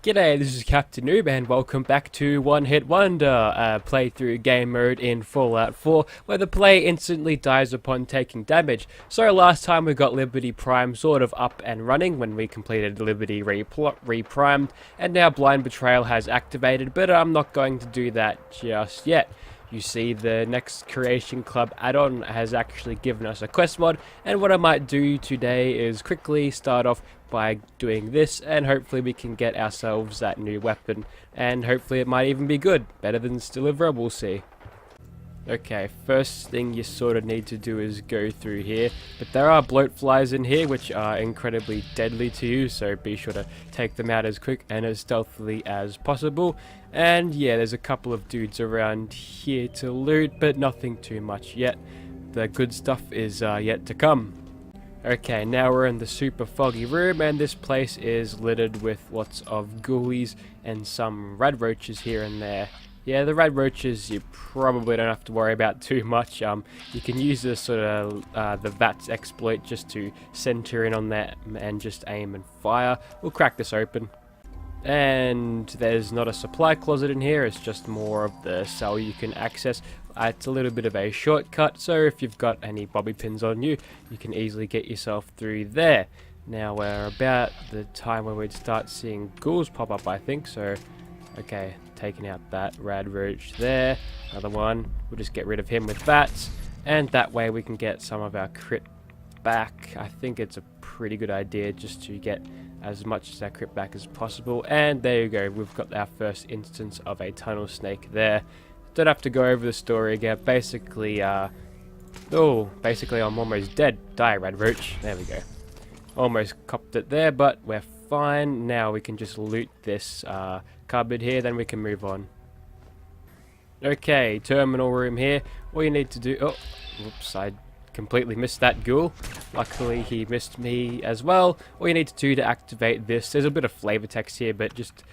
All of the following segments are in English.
G'day, this is Captain Noob and welcome back to One Hit Wonder, a playthrough game mode in Fallout 4 where the player instantly dies upon taking damage. So last time we got Liberty Prime sort of up and running when we completed Liberty Reprimed, and now Blind Betrayal has activated, but I'm not going to do that just yet. You see, the next Creation Club add-on has actually given us a quest mod, and what I might do today is quickly start off by doing this, and hopefully we can get ourselves that new weapon, and hopefully it might even be good, better than Deliverer, we'll see. Okay, first thing you sort of need to do is go through here, but there are bloat flies in here which are incredibly deadly to you, so be sure to take them out as quick and as stealthily as possible. And yeah, there's a couple of dudes around here to loot, but nothing too much yet. The good stuff is yet to come. Okay, now we're in the super foggy room, and this place is littered with lots of ghoulies and some rad roaches here and there. Yeah, the rad roaches you probably don't have to worry about too much. You can use the sort of the VATS exploit just to center in on that and just aim and fire. We'll crack this open. And there's not a supply closet in here, it's just more of the cell you can access. It's a little bit of a shortcut, so if you've got any bobby pins on you, you can easily get yourself through there. Now we're about the time when we'd start seeing ghouls pop up, I think, so okay, taking out that rad roach there, another one, we'll just get rid of him with bats, and that way we can get some of our crit back. I think it's a pretty good idea just to get as much as our crit back as possible, and there you go, we've got our first instance of a tunnel snake there. Don't have to go over the story again. Basically, basically I'm almost dead. Die, rad roach. There we go. Almost copped it there, but we're fine. Now we can just loot this cupboard here, then we can move on. Okay, terminal room here. All you need to do... Oh, whoops, I completely missed that ghoul. Luckily, he missed me as well. All you need to do to activate this... There's a bit of flavor text here, but just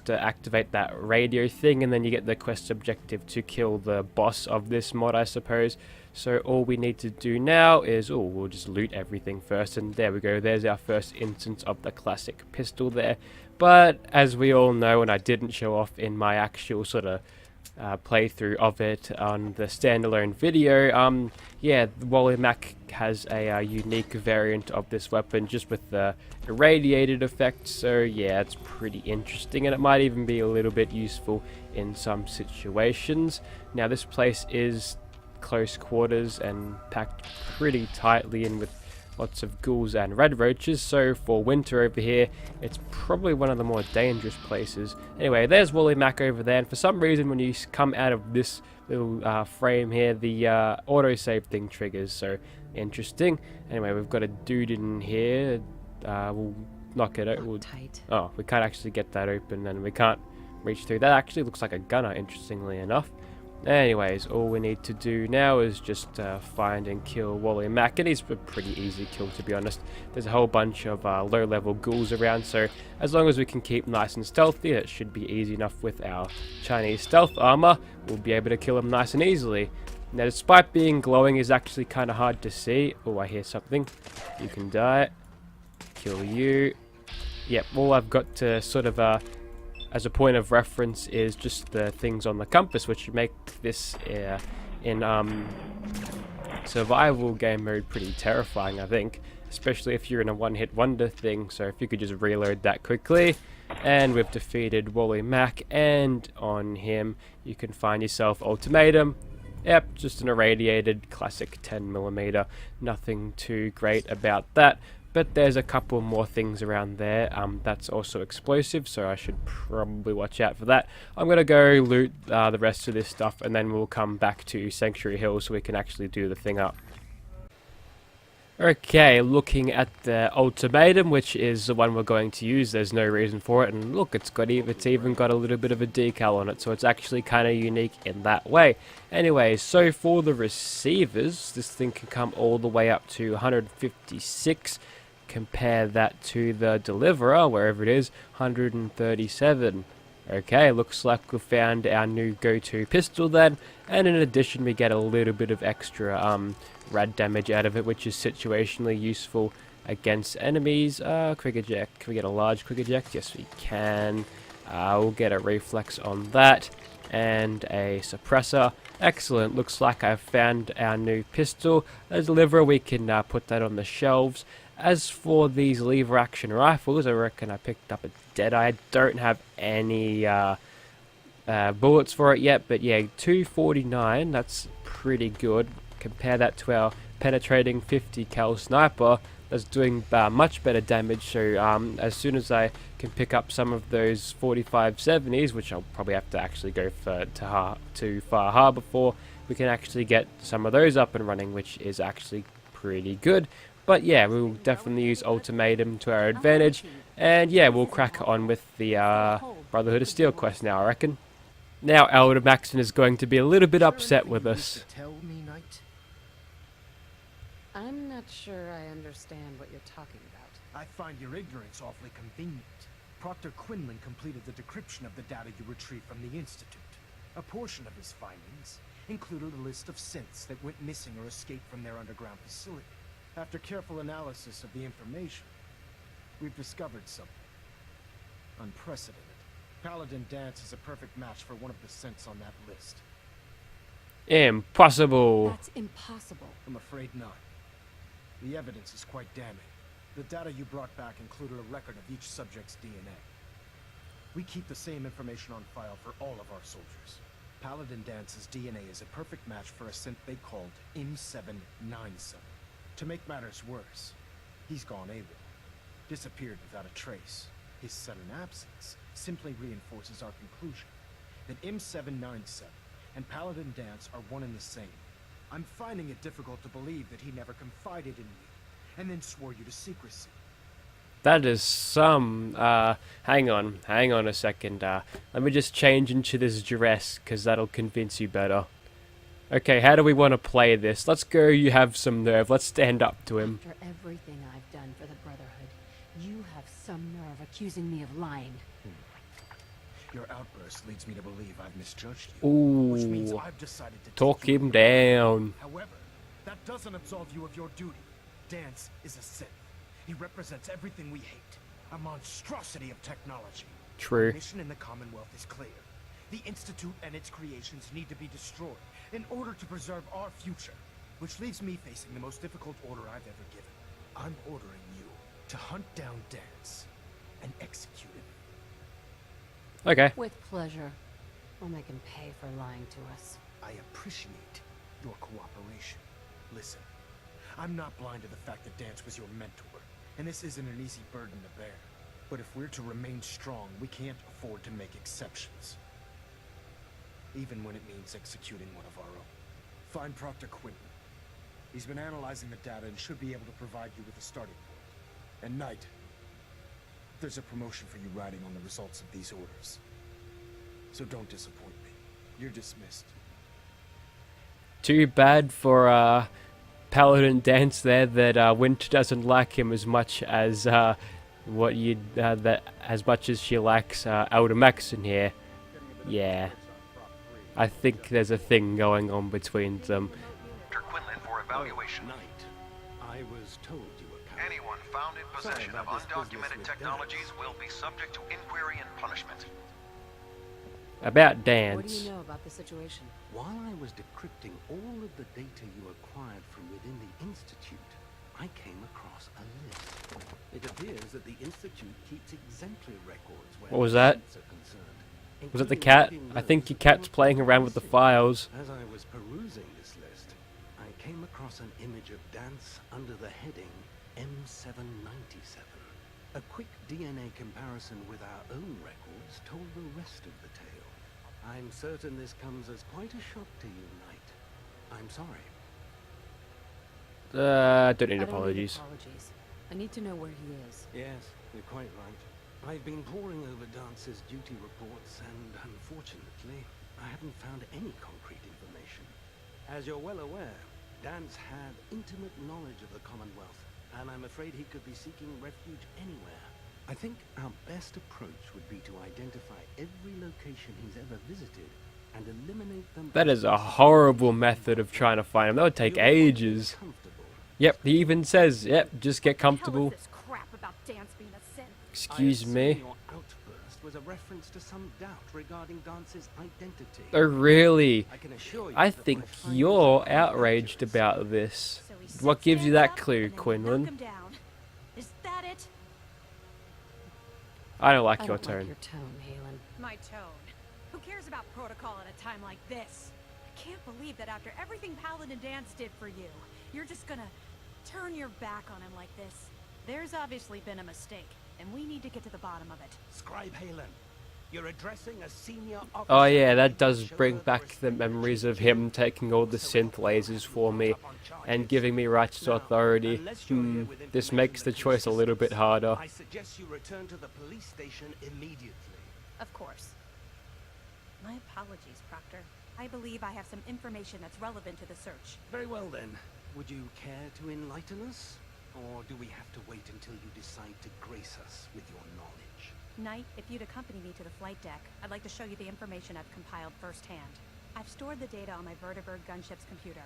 to activate that radio thing, and then you get the quest objective to kill the boss of this mod, I suppose. So all we need to do now is, we'll just loot everything first, and there we go, there's our first instance of the classic pistol there. But as we all know, and I didn't show off in my actual sort of playthrough of it on the standalone video, yeah, Wally Mac has a unique variant of this weapon just with the irradiated effect, so yeah, it's pretty interesting, and it might even be a little bit useful in some situations. Now this place is close quarters and packed pretty tightly in with lots of ghouls and red roaches, so for winter over here it's probably one of the more dangerous places. Anyway, there's Wally Mac over there, and for some reason when you come out of this little frame here, the autosave thing triggers, so interesting. Anyway, we've got a dude in here. We'll knock it out. Oh, we can't actually get that open, and we can't reach through. That actually looks like a gunner, interestingly enough. Anyways, all we need to do now is just find and kill Wally Mac, and he's a pretty easy kill, to be honest. There's a whole bunch of low-level ghouls around, so as long as we can keep nice and stealthy, it should be easy enough with our Chinese stealth armor. We'll be able to kill him nice and easily. Now, despite being glowing, is actually kind of hard to see. Oh, I hear something. You can die. Kill you. Yep, all I've got to sort of as a point of reference is just the things on the compass, which make this in survival game mode pretty terrifying, I think, especially if you're in a one-hit wonder thing. So if you could just reload that quickly, and we've defeated Wally Mac, and on him you can find yourself Ultimatum. Yep, just an irradiated classic 10mm, nothing too great about that. But there's a couple more things around there that's also explosive, so I should probably watch out for that. I'm going to go loot the rest of this stuff, and then we'll come back to Sanctuary Hill so we can actually do the thing up. Okay, looking at the Ultimatum, which is the one we're going to use. There's no reason for it, and look, it's even got a little bit of a decal on it, so it's actually kind of unique in that way. Anyway, so for the receivers, this thing can come all the way up to 156. Compare that to the Deliverer, wherever it is, 137. Okay, looks like we've found our new go-to pistol then, and in addition we get a little bit of extra rad damage out of it, which is situationally useful against enemies. Quick eject. Can we get a large quick eject? Yes, we can. We'll get a reflex on that. And a suppressor. Excellent. Looks like I've found our new pistol. As a lever, we can put that on the shelves. As for these lever action rifles, I reckon I picked up a Deadeye. I don't have any bullets for it yet, but yeah, 249, that's pretty good. Compare that to our penetrating 50 cal sniper that's doing much better damage. So as soon as I can pick up some of those 4570s, which I'll probably have to actually go for to Far Harbor for, we can actually get some of those up and running, which is actually pretty good. But yeah, we'll definitely use Ultimatum to our advantage, and yeah, we'll crack on with the Brotherhood of Steel quest now, I reckon. Now Elder Maxon is going to be a little bit upset with us. I'm not sure I understand what you're talking about. I find your ignorance awfully convenient. Proctor Quinlan completed the decryption of the data you retrieved from the Institute. A portion of his findings included a list of synths that went missing or escaped from their underground facility. After careful analysis of the information, we've discovered something unprecedented. Paladin Danse is a perfect match for one of the synths on that list. Impossible. That's impossible. I'm afraid not. The evidence is quite damning. The data you brought back included a record of each subject's DNA. We keep the same information on file for all of our soldiers. Paladin Danse's DNA is a perfect match for a synth they called M797. To make matters worse, he's gone AWOL. Disappeared without a trace. His sudden absence simply reinforces our conclusion that M797 and Paladin Danse are one and the same. I'm finding it difficult to believe that he never confided in you, and then swore you to secrecy. That is some, hang on a second, let me just change into this dress, because that'll convince you better. Okay, how do we want to play this? Let's go, you have some nerve, let's stand up to him. After everything I've done for the Brotherhood, you have some nerve accusing me of lying. Your outburst leads me to believe I've misjudged you. Which means Ooh, I've decided to talk take you him to your down. However, that doesn't absolve you of your duty. Danse is a Sith. He represents everything we hate. A monstrosity of technology. True. Our mission in the Commonwealth is clear. The Institute and its creations need to be destroyed in order to preserve our future. Which leaves me facing the most difficult order I've ever given. I'm ordering you to hunt down Danse and execute him. Okay. With pleasure. We'll make him pay for lying to us. I appreciate your cooperation. Listen, I'm not blind to the fact that Danse was your mentor, and this isn't an easy burden to bear. But if we're to remain strong, we can't afford to make exceptions. Even when it means executing one of our own. Find Proctor Quinlan. He's been analyzing the data and should be able to provide you with a starting point. And Knight, there's a promotion for you riding on the results of these orders. So don't disappoint me. You're dismissed. Too bad for Paladin Danse there that Winter doesn't like him as much as as much as she likes Elder Maxon here. Yeah, I think there's a thing going on between them. Quinlan for evaluation. Knight, I was told you were coming. Anyone found in possession of undocumented technologies will be subject to inquiry and punishment. About What do Danse. you know about the situation? While I was decrypting all of the data you acquired from within the Institute, I came across a list. It appears that the Institute keeps exemplary records where What was that? synths are concerned, Was it the including cat? logging I think those your that cat's were playing not around with the missing. files. As I was perusing this list, I came across an image of Danse under the heading M797. A quick DNA comparison with our own records told the rest of the tale. I'm certain this comes as quite a shock to you, Knight. I'm sorry. Don't need I don't apologies. apologies. I need to know where he is. Yes, you're quite right. I've been poring over Dance's duty reports, and unfortunately, I haven't found any concrete information. As you're well aware, Danse had intimate knowledge of the Commonwealth, and I'm afraid he could be seeking refuge anywhere. I think our best approach would be to identify every location he's ever visited and eliminate them. That is a horrible method of trying to find him. That would take ages. Yep, he even says, yep, just get What the hell comfortable. is this crap about Danse being a synth? Excuse I assume me. Your outburst was a reference to some doubt regarding Dance's identity. Oh, really? I can assure you I that my think findings you're are outraged dangerous. about this. So he What sits gives you Danse that up, clue, and then you knock Quinlan? him down. Is that it? I don't like I your don't like tone. your tone, Halen. My tone. Who cares about protocol at a time like this? I can't believe that after everything Paladin Danse did for you, you're just gonna turn your back on him like this. There's obviously been a mistake, and we need to get to the bottom of it. Scribe Halen, you're addressing a senior officer. Oh yeah, that does Show bring her back the respect memories she of due. him taking all the So synth lasers for me up on charges. and giving me righteous Now, authority. unless you're here with This information makes the that choice a little bit consists, harder. I suggest you return to the police station immediately. Of course. My apologies, Proctor. I believe I have some information that's relevant to the search. Very well then. Would you care to enlighten us? Or do we have to wait until you decide to grace us with your knowledge? Knight, if you'd accompany me to the flight deck, I'd like to show you the information I've compiled firsthand. I've stored the data on my vertibird gunship's computer.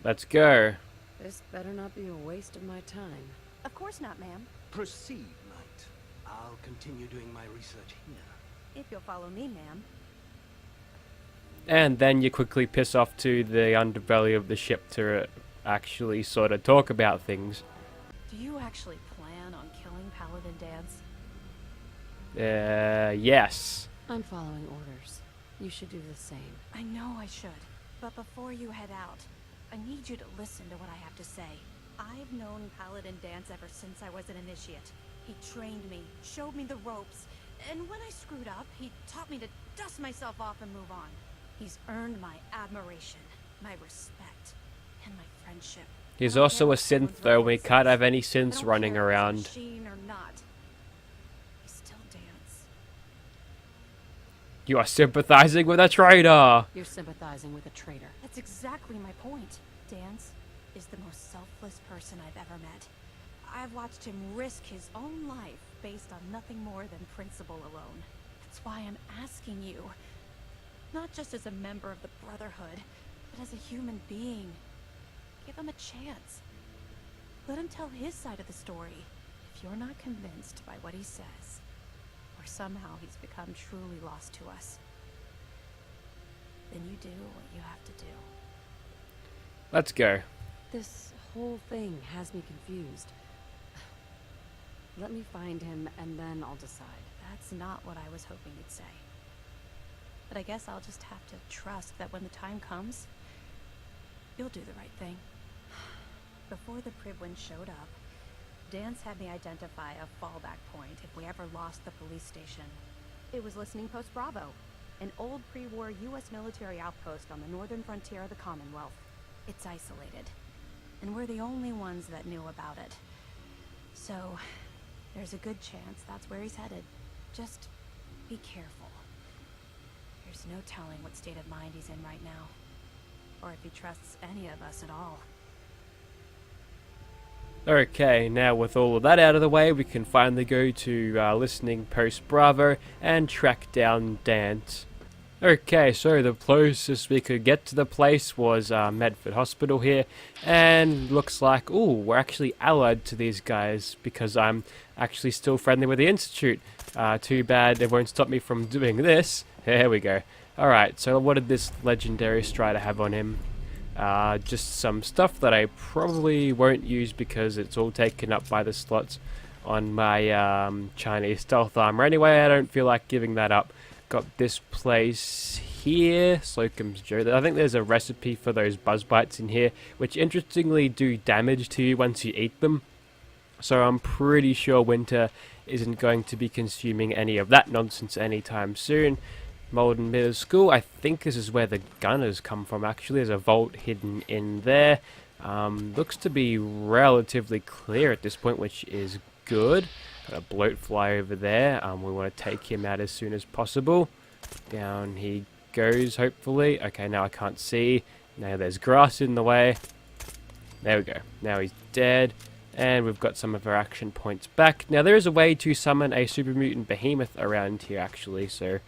Let's go. This better not be a waste of my time. Of course not, ma'am. Proceed, Knight. I'll continue doing my research here. If you'll follow me, ma'am. And then you quickly piss off to the underbelly of the ship to actually sort of talk about things. Do you actually plan on killing Paladin Danse? Yes. I'm following orders. You should do the same. I know I should. But before you head out, I need you to listen to what I have to say. I've known Paladin Danse ever since I was an initiate. He trained me, showed me the ropes, and when I screwed up, he taught me to dust myself off and move on. He's earned my admiration, my respect, and my friendship. He's I don't also care a what synth someone's though, we record can't says. have any I synths don't running care if it's a around. machine or not. He's still Danse. You are sympathizing with a traitor! You're sympathizing with a traitor. That's exactly my point. Danse is the most selfless person I've ever met. I've watched him risk his own life based on nothing more than principle alone. That's why I'm asking you, not just as a member of the Brotherhood, but as a human being. Give him a chance. Let him tell his side of the story. If you're not convinced by what he says, or somehow he's become truly lost to us, then you do what you have to do. Let's go. This whole thing has me confused. Let me find him, and then I'll decide. That's not what I was hoping you'd say. But I guess I'll just have to trust that when the time comes, you'll do the right thing. Before the Pribwin showed up, Danse had me identify a fallback point if we ever lost the police station. It was Listening Post Bravo, an old pre-war U.S. military outpost on the northern frontier of the Commonwealth. It's isolated, and we're the only ones that knew about it. So, there's a good chance that's where he's headed. Just be careful. There's no telling what state of mind he's in right now, or if he trusts any of us at all. Okay, now with all of that out of the way, we can finally go to Listening Post Bravo and track down Danse. Okay, so the closest we could get to the place was Medford Hospital here, and looks like, ooh, we're actually allied to these guys because I'm actually still friendly with the Institute. Too bad it won't stop me from doing this. Here we go. Alright, so what did this legendary Strider have on him? Just some stuff that I probably won't use because it's all taken up by the slots on my Chinese stealth armor. Anyway, I don't feel like giving that up. Got this place here, Slocum's Joe. I think there's a recipe for those buzz bites in here, which interestingly do damage to you once you eat them. So I'm pretty sure Winter isn't going to be consuming any of that nonsense anytime soon. Malden Middle School, I think this is where the gunners come from actually. There's a vault hidden in there. Looks to be relatively clear at this point, which is good. Got a bloatfly over there. We want to take him out as soon as possible. Down he goes, hopefully. Okay, now I can't see. Now there's grass in the way. There we go. Now he's dead. And we've got some of our action points back. Now there is a way to summon a super mutant behemoth around here actually, so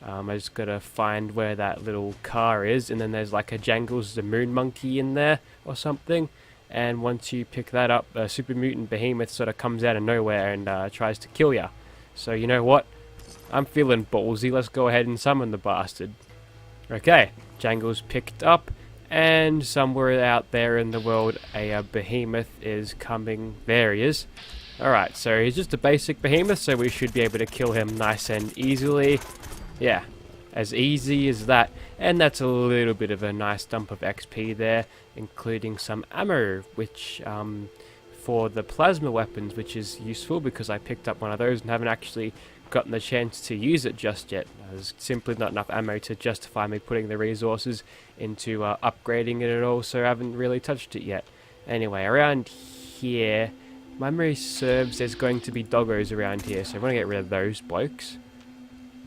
I just gotta find where that little car is, and then there's like a Jangles the Moon Monkey in there or something. and once you pick that up, a super mutant behemoth sort of comes out of nowhere and tries to kill you. So you know what? I'm feeling ballsy. Let's go ahead and summon the bastard. Okay, Jangle's picked up, and somewhere out there in the world a behemoth is coming. There he is. Alright, so he's just a basic behemoth, so we should be able to kill him nice and easily. Yeah, as easy as that. And that's a little bit of a nice dump of XP there, including some ammo, which for the plasma weapons, which is useful because I picked up one of those and haven't actually gotten the chance to use it just yet. There's simply not enough ammo to justify me putting the resources into upgrading it at all, so I haven't really touched it yet. Anyway, around here, my memory serves there's going to be doggos around here, so I want to get rid of those blokes.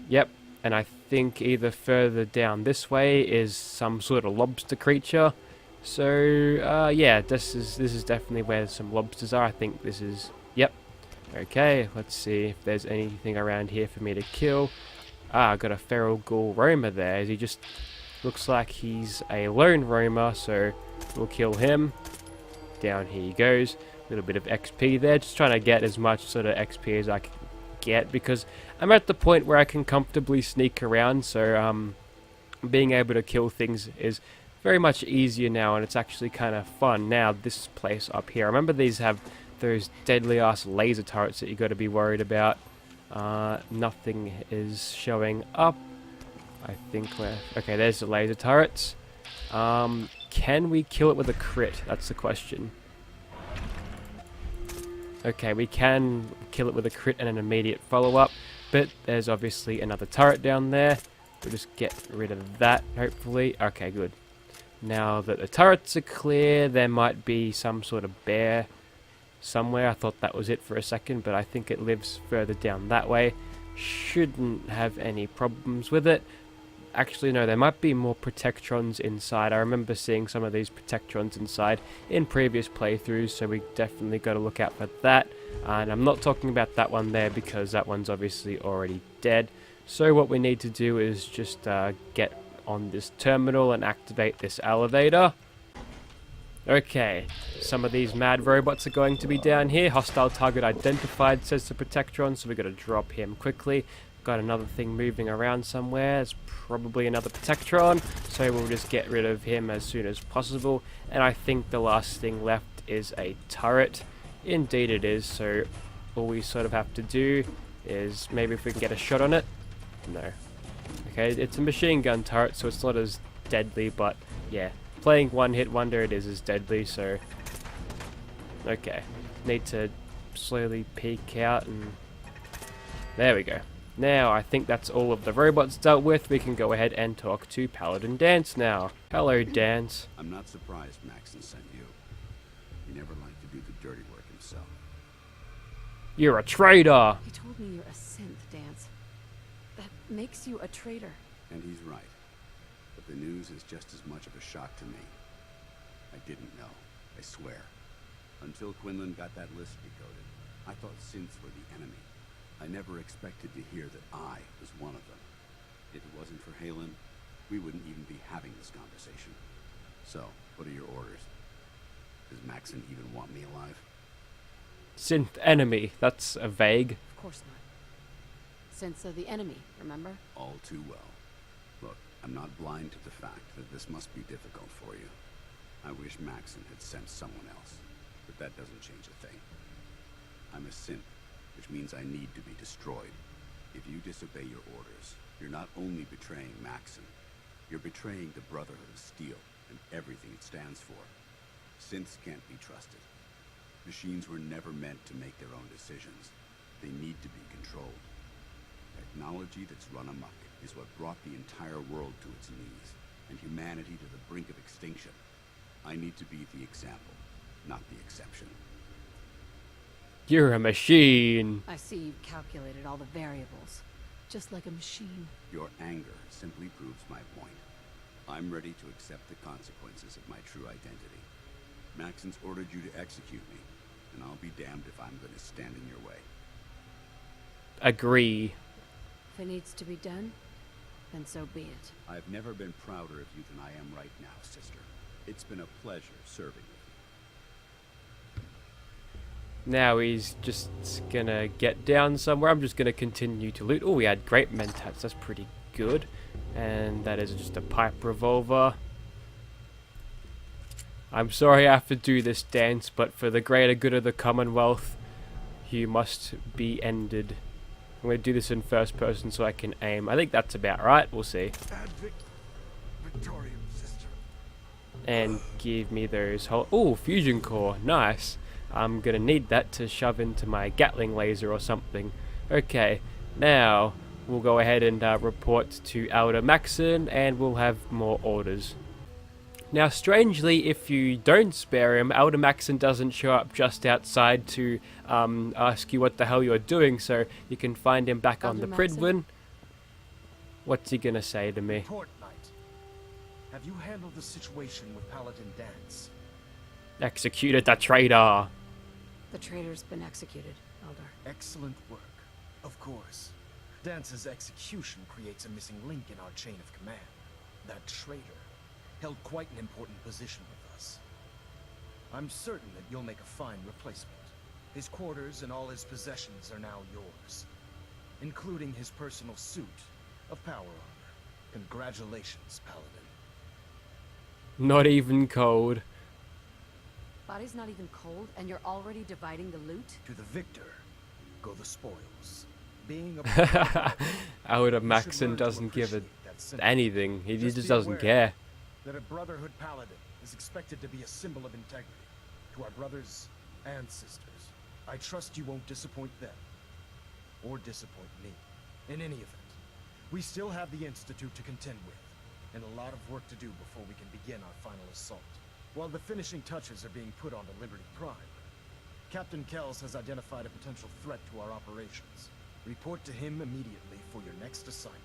Yep, and I think either further down this way is some sort of lobster creature. So yeah, this is definitely where some lobsters are. I think this is, yep. Okay, let's see if there's anything around here for me to kill. I got a feral ghoul roamer there. He just looks like he's a lone roamer, so we'll kill him. Down he goes. A little bit of XP there, just trying to get as much sort of XP as I can get, because I'm at the point where I can comfortably sneak around, so being able to kill things is very much easier now, and it's actually kind of fun. Now, this place up here, I remember these have those deadly ass laser turrets that you got to be worried about. Nothing is showing up. I think we're okay. There's the laser turrets. Can we kill it with a crit? That's the question. Okay, we can kill it with a crit and an immediate follow-up, but there's obviously another turret down there. We'll just get rid of that, hopefully. Okay, good. Now that the turrets are clear, there might be some sort of bear somewhere. I thought that was it for a second, but I think it lives further down that way. Shouldn't have any problems with it. Actually, no, there might be more protectrons inside. I remember seeing some of these protectrons inside in previous playthroughs, so we definitely got to look out for that. And I'm not talking about that one there because that one's obviously already dead. So what we need to do is just get on this terminal and activate this elevator. Okay, some of these mad robots are going to be down here. Hostile target identified, says the Protectron, so we've got to drop him quickly. Got another thing moving around somewhere. It's probably another Protectron, so we'll just get rid of him as soon as possible. And I think the last thing left is a turret. Indeed it is, so all we sort of have to do is maybe if we can get a shot on it. No. Okay, it's a machine gun turret, so it's not as deadly, but yeah. Playing one hit wonder, it is as deadly, so okay, need to slowly peek out, and there we go. Now I think that's all of the robots dealt with. We can go ahead and talk to Paladin Danse now. Hello, Danse. I'm not surprised Maxon sent you. He never liked to do the dirty work himself. You're a traitor. He told me you're a synth, Danse. That makes you a traitor. And he's right. But the news is just as much of a shock to me. I didn't know, I swear. Until Quinlan got that list decoded, I thought synths were the enemy. I never expected to hear that I was one of them. If it wasn't for Halen, we wouldn't even be having this conversation. So, what are your orders? Does Maxon even want me alive? Synth enemy. That's a vague. Of course not. Synths are the enemy, remember? All too well. Look, I'm not blind to the fact that this must be difficult for you. I wish Maxon had sent someone else, but that doesn't change a thing. I'm a synth, which means I need to be destroyed. If you disobey your orders, you're not only betraying Maxon, you're betraying the Brotherhood of Steel and everything it stands for. Synths can't be trusted. Machines were never meant to make their own decisions. They need to be controlled. Technology that's run amok is what brought the entire world to its knees, and humanity to the brink of extinction. I need to be the example, not the exception. You're a machine. I see you've calculated all the variables. Just like a machine. Your anger simply proves my point. I'm ready to accept the consequences of my true identity. Maxon's ordered you to execute me, and I'll be damned if I'm going to stand in your way. Agree. If it needs to be done, then so be it. I've never been prouder of you than I am right now, sister. It's been a pleasure serving with you. Now he's just gonna get down somewhere. I'm just gonna continue to loot. Oh, we had great mentats. That's pretty good. And that is just a pipe revolver. I'm sorry I have to do this dance, but for the greater good of the Commonwealth, you must be ended. I'm going to do this in first person so I can aim. I think that's about right. We'll see. Victorian sister. And give me those whole... Oh, fusion core. Nice. I'm going to need that to shove into my Gatling laser or something. Okay, now we'll go ahead and report to Elder Maxon, and we'll have more orders. Now, strangely, if you don't spare him, Elder Maxon doesn't show up just outside to ask you what the hell you're doing, so you can find him back on the Pridwin. What's he gonna say to me? Report, Knight. Have you handled the situation with Paladin Danse? Executed the traitor. The traitor's been executed, Elder. Excellent work. Of course. Dance's execution creates a missing link in our chain of command. That traitor held quite an important position with us. I'm certain that you'll make a fine replacement. His quarters and all his possessions are now yours, including his personal suit of power armor. Congratulations, Paladin. Not even cold. Body's not even cold, and you're already dividing the loot? To the victor go the spoils. Being a Elder Maxon doesn't give anything. He just doesn't care. That a Brotherhood Paladin is expected to be a symbol of integrity to our brothers and sisters. I trust you won't disappoint them, or disappoint me. In any event, we still have the Institute to contend with, and a lot of work to do before we can begin our final assault. While the finishing touches are being put onto Liberty Prime, Captain Kells has identified a potential threat to our operations. Report to him immediately for your next assignment.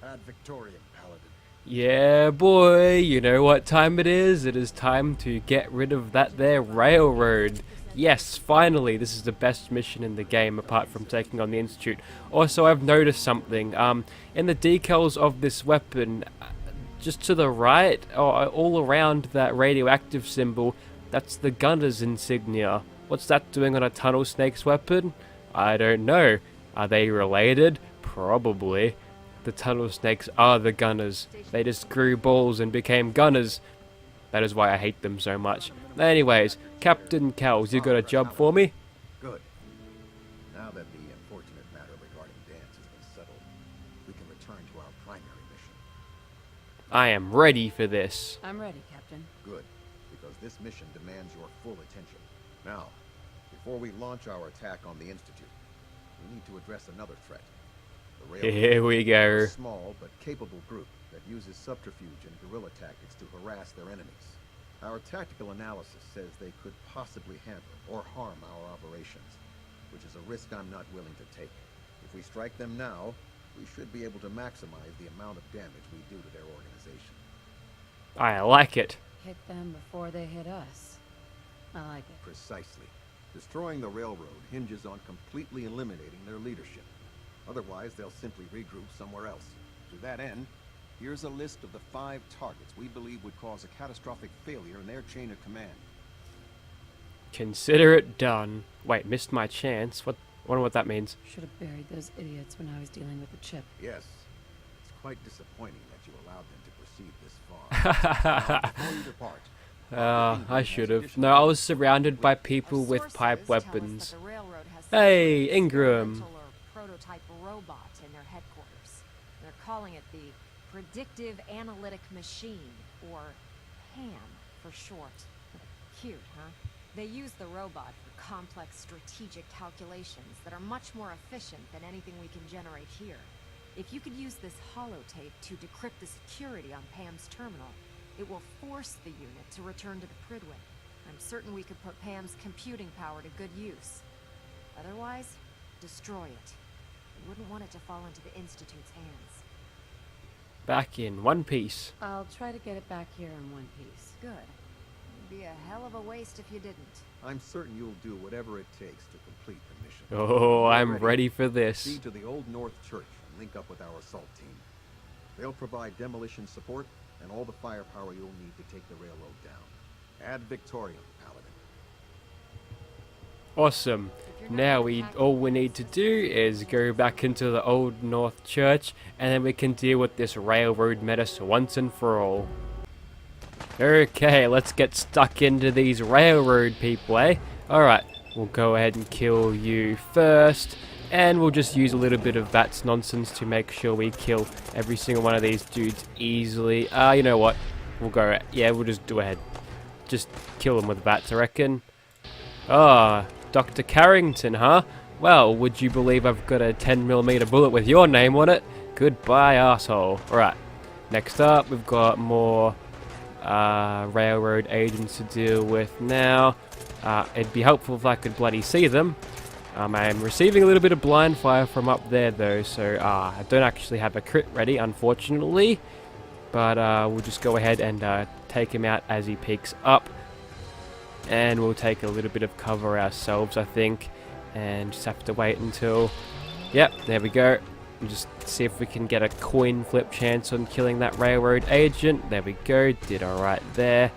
Ad Victoriam, Paladin. Yeah, boy, you know what time it is? It is time to get rid of that there railroad. Yes, finally, this is the best mission in the game, apart from taking on the Institute. Also, I've noticed something. In the decals of this weapon, just to the right, or all around that radioactive symbol, that's the gunner's insignia. What's that doing on a Tunnel Snake's weapon? I don't know. Are they related? Probably. The Tunnel Snakes are the gunners. They just grew balls and became gunners. That is why I hate them so much. Anyways, Captain Kells, you got a job for me? Good. Now that the unfortunate matter regarding Danse has been settled, we can return to our primary mission. I am ready for this. I'm ready, Captain. Good, because this mission demands your full attention. Now, before we launch our attack on the Institute, we need to address another threat. The Railroad Here we go. is a small but capable group that uses subterfuge and guerrilla tactics to harass their enemies. Our tactical analysis says they could possibly hamper or harm our operations, which is a risk I'm not willing to take. If we strike them now, we should be able to maximize the amount of damage we do to their organization. I like it. Hit them before they hit us. I like it. Precisely. Destroying the railroad hinges on completely eliminating their leadership. Otherwise, they'll simply regroup somewhere else. To that end, here's a list of the 5 targets we believe would cause a catastrophic failure in their chain of command. Consider it done. Wait, missed my chance. Wonder what that means. Should have buried those idiots when I was dealing with the chip. Yes. It's quite disappointing that you allowed them to proceed this far. Before you depart, I should have. No, I was surrounded by people with pipe weapons. Hey, Ingram. Prototype robot in their headquarters. They're calling it the Predictive Analytic Machine, or PAM for short. Cute, huh? They use the robot for complex strategic calculations that are much more efficient than anything we can generate here. If you could use this holotape to decrypt the security on PAM's terminal, it will force the unit to return to the Pridwin. I'm certain we could put PAM's computing power to good use. Otherwise, destroy it. We wouldn't want it to fall into the Institute's hands. Back in one piece. I'll try to get it back here in one piece. Good. It'd be a hell of a waste if you didn't. I'm certain you'll do whatever it takes to complete the mission. Oh, I'm ready for this. Proceed to the Old North Church and link up with our assault team. They'll provide demolition support and all the firepower you'll need to take the railroad down. Ad Victoriam, Paladin. Awesome. Now all we need to do is go back into the Old North Church, and then we can deal with this railroad menace once and for all. Okay, let's get stuck into these railroad people, eh? Alright, we'll go ahead and kill you first, and we'll just use a little bit of VATS nonsense to make sure we kill every single one of these dudes easily. You know what? We'll go, yeah, we'll just do ahead. Just kill them with VATS, I reckon. Dr. Carrington, huh? Well, would you believe I've got a 10mm bullet with your name on it? Goodbye, asshole. Alright, next up, we've got more railroad agents to deal with now. It'd be helpful if I could bloody see them. I'm receiving a little bit of blind fire from up there, though, so I don't actually have a crit ready, unfortunately. But we'll just go ahead and take him out as he peeks up. And we'll take a little bit of cover ourselves, I think, and just have to wait until, yep, there we go. We'll just see if we can get a coin flip chance on killing that railroad agent. There we go, did alright there.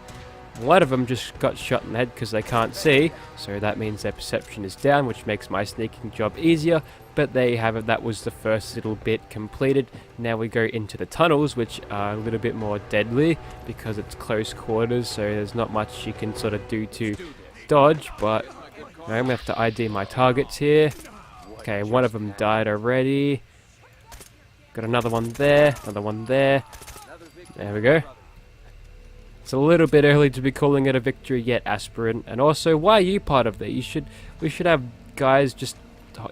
A lot of them just got shot in the head because they can't see, so that means their perception is down, which makes my sneaking job easier. But there you have it, that was the first little bit completed. Now we go into the tunnels, which are a little bit more deadly because it's close quarters, so there's not much you can sort of do to dodge, but I'm going to have to ID my targets here. Okay, one of them died already. Got another one there, another one there. There we go. It's a little bit early to be calling it a victory yet, aspirant. And also, why are you part of that? We should have guys just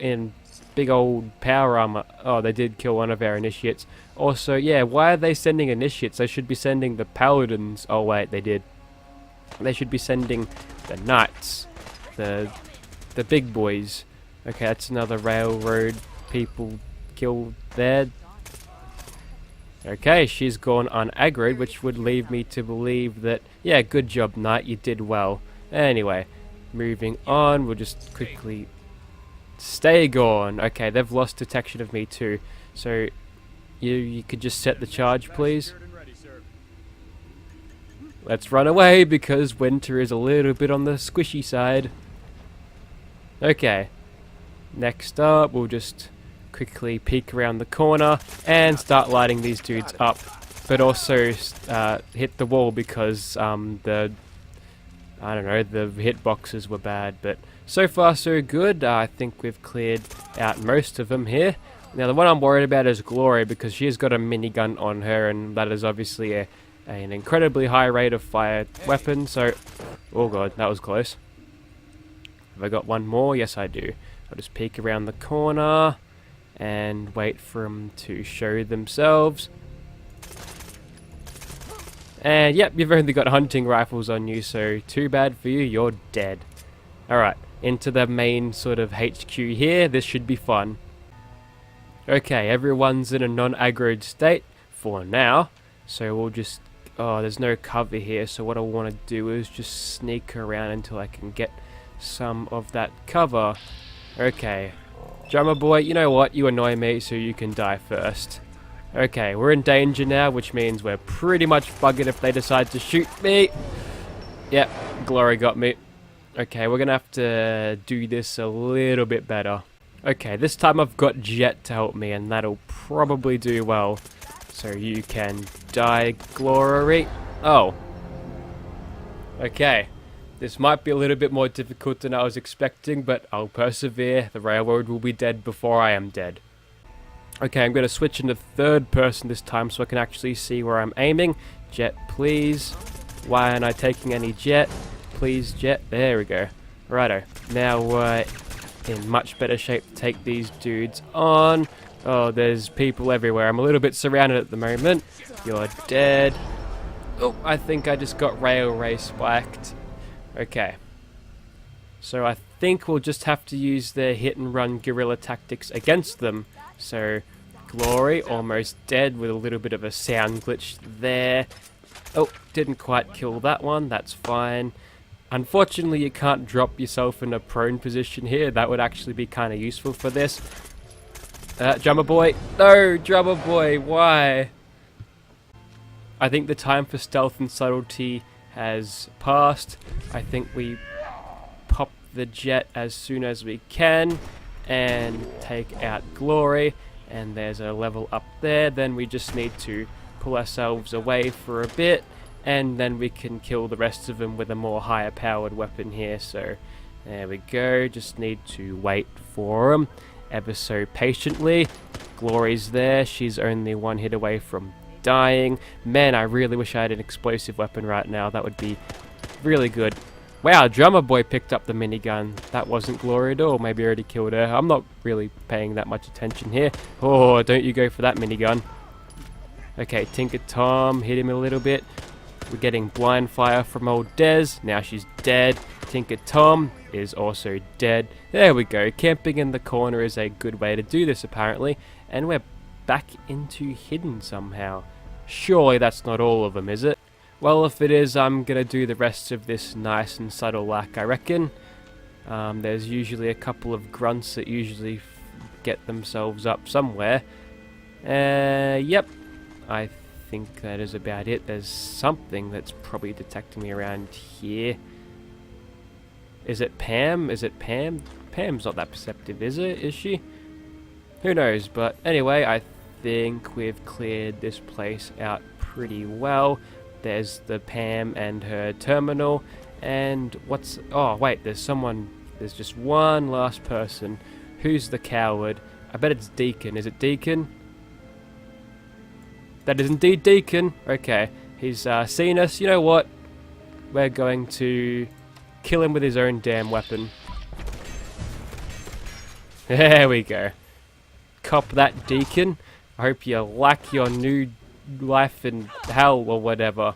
in big old power armor. Oh, they did kill one of our initiates. Also, yeah, why are they sending initiates? They should be sending the paladins. Oh wait, they did. They should be sending the knights, the big boys. Okay, that's another railroad people killed there. Okay, she's gone unaggroed, which would leave me to believe that, yeah, good job, knight, you did well. Anyway, moving on, we'll just quickly stay gone. Okay, they've lost detection of me too. So, you could just set the charge, please. Let's run away because winter is a little bit on the squishy side. Okay, next up, we'll just quickly peek around the corner and start lighting these dudes up, but also hit the wall because I don't know, the hitboxes were bad. But so far so good. I think we've cleared out most of them here. Now the one I'm worried about is Glory, because she's got a minigun on her, and that is obviously an incredibly high rate of fire weapon. So, oh god, that was close. Have I got one more? Yes, I do. I'll just peek around the corner and wait for them to show themselves. And yep, you've only got hunting rifles on you, so too bad for you, you're dead. Alright, into the main sort of HQ here. This should be fun. Okay, everyone's in a non-aggroed state for now, so we'll just, oh, there's no cover here, so what I want to do is just sneak around until I can get some of that cover. Okay, drummer boy, you know what, you annoy me, so you can die first. Okay, we're in danger now, which means we're pretty much buggered if they decide to shoot me. Yep, Glory got me. Okay, we're gonna have to do this a little bit better. Okay, this time I've got Jet to help me, and that'll probably do well. So you can die, Glory. Oh. Okay. This might be a little bit more difficult than I was expecting, but I'll persevere. The railroad will be dead before I am dead. Okay, I'm going to switch into third person this time so I can actually see where I'm aiming. Jet, please. Why aren't I taking any Jet? Please, Jet. There we go. Righto. Now we're in much better shape to take these dudes on. Oh, there's people everywhere. I'm a little bit surrounded at the moment. You're dead. Oh, I think I just got railway spiked. Okay, so I think we'll just have to use their hit and run guerrilla tactics against them. So, Glory, almost dead with a little bit of a sound glitch there. Oh, didn't quite kill that one, that's fine. Unfortunately, you can't drop yourself in a prone position here. That would actually be kind of useful for this. Drummer boy, no, drummer boy, why? I think the time for stealth and subtlety has passed. I think we pop the jet as soon as we can and take out Glory. And there's a level up there. Then we just need to pull ourselves away for a bit, and then we can kill the rest of them with a more higher powered weapon here. So there we go. Just need to wait for them ever so patiently. Glory's there. She's only one hit away from dying. Man, I really wish I had an explosive weapon right now. That would be really good. Wow, Drummer Boy picked up the minigun. That wasn't Glory at all. Maybe I already killed her. I'm not really paying that much attention here. Oh, don't you go for that minigun. Okay, Tinker Tom hit him a little bit. We're getting blind fire from old Dez. Now she's dead. Tinker Tom is also dead. There we go. Camping in the corner is a good way to do this, apparently. And we're back into hidden somehow. Surely that's not all of them, is it? Well, if it is, I'm going to do the rest of this nice and subtle like I reckon. There's usually a couple of grunts that usually get themselves up somewhere. Yep. I think that is about it. There's something that's probably detecting me around here. Is it Pam? Is it Pam? Pam's not that perceptive, is it? Is she? Who knows? But anyway, I think we've cleared this place out pretty well. There's the Pam and her terminal, and what's... Oh, wait, there's just one last person. Who's the coward? I bet it's Deacon. Is it Deacon? That is indeed Deacon. Okay, he's seen us. You know what? We're going to kill him with his own damn weapon. There we go. Cop that, Deacon. I hope you like your new life in hell or whatever.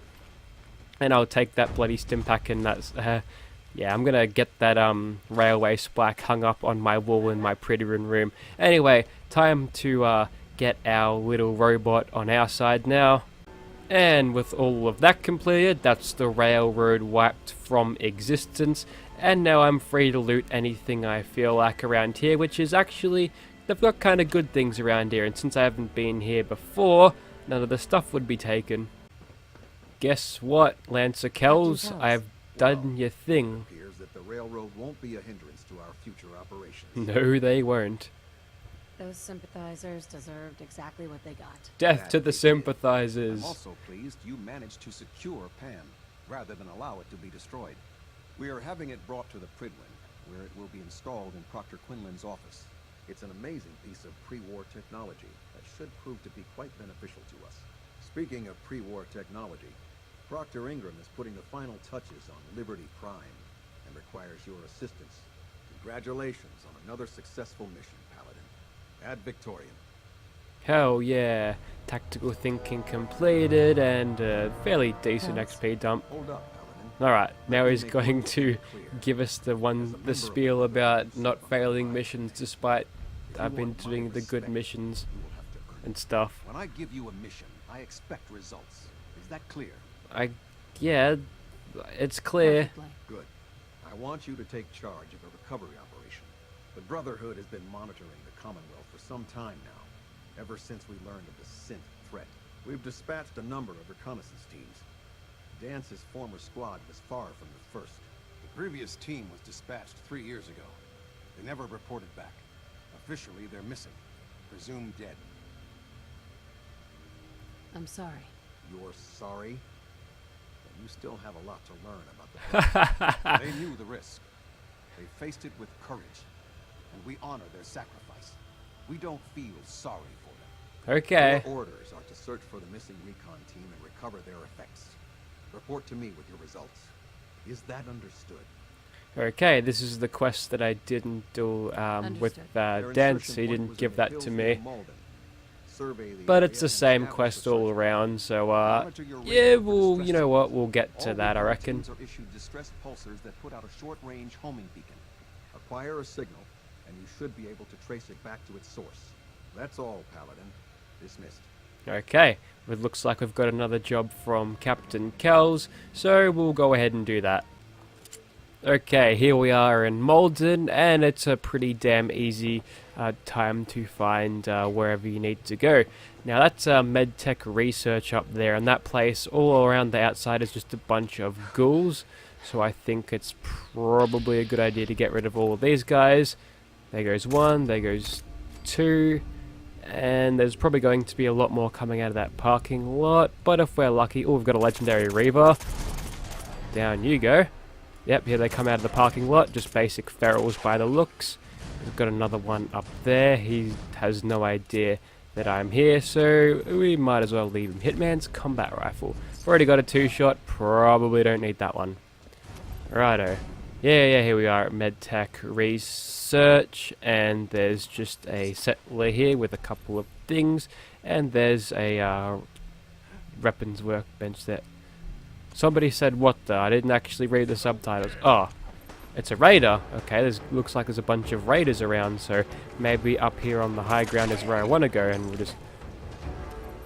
And I'll take that bloody Stimpack, and that's yeah, I'm gonna get that railway spike hung up on my wall in my pretty room. Anyway, time to get our little robot on our side now. And with all of that completed, that's the railroad wiped from existence, and now I'm free to loot anything I feel like around here, which is actually, they've got kind of good things around here, and since I haven't been here before, none of the stuff would be taken. Guess what, Lancer Kells? I've done your thing. It appears that the railroad won't be a hindrance to our future operations. No, they won't. Those sympathizers deserved exactly what they got. Death to the sympathizers. I'm also pleased you managed to secure Pam, rather than allow it to be destroyed. We are having it brought to the Pridwin, where it will be installed in Proctor Quinlan's office. It's an amazing piece of pre-war technology that should prove to be quite beneficial to us. Speaking of pre-war technology, Proctor Ingram is putting the final touches on Liberty Prime and requires your assistance. Congratulations on another successful mission, Paladin. Ad Victoriam. Hell yeah. Tactical thinking completed, and a fairly decent XP dump. Hold up, Paladin. Alright, now he's going to give us the spiel about not failing missions despite I've been doing the good missions and stuff. When I give you a mission, I expect results. Is that clear? Yeah, it's clear. Perfectly. Good. I want you to take charge of a recovery operation. The Brotherhood has been monitoring the Commonwealth for some time now, ever since we learned of the synth threat. We've dispatched a number of reconnaissance teams. Dance's former squad was far from the first. The previous team was dispatched 3 years ago. They never reported back. Officially, they're missing. Presumed dead. I'm sorry. You're sorry? Then you still have a lot to learn about the They knew the risk. They faced it with courage. And we honor their sacrifice. We don't feel sorry for them. Okay. Your orders are to search for the missing recon team and recover their effects. Report to me with your results. Is that understood? Okay, this is the quest that I didn't do with Danse. He didn't give that to me. But it's the same quest all around, so yeah, well, you know what, we'll get to that, I reckon. Are issued distress pulsars that put out a short-range homing beacon. Acquire a signal, and you should be able to trace it back to its source. That's all, Paladin. Dismissed. Okay, it looks like we've got another job from Captain Kells, so we'll go ahead and do that. Okay, here we are in Malden, and it's a pretty damn easy time to find wherever you need to go. Now that's medtech research up there, and that place all around the outside is just a bunch of ghouls. so I think it's probably a good idea to get rid of all of these guys. There goes one, there goes two, and there's probably going to be a lot more coming out of that parking lot, but if we're lucky... Oh, we've got a legendary Reaver. Down you go. Yep, here they come out of the parking lot, just basic ferals by the looks. We've got another one up there. He has no idea that I'm here, so we might as well leave him. Hitman's combat rifle. I've already got a 2-shot, probably don't need that one. Righto. Yeah, here we are at MedTech Research, and there's just a settler here with a couple of things, and there's a weapons workbench there. Somebody said what the? I didn't actually read the subtitles. Oh, it's a raider. Okay, looks like there's a bunch of raiders around, so maybe up here on the high ground is where I want to go, and we'll just...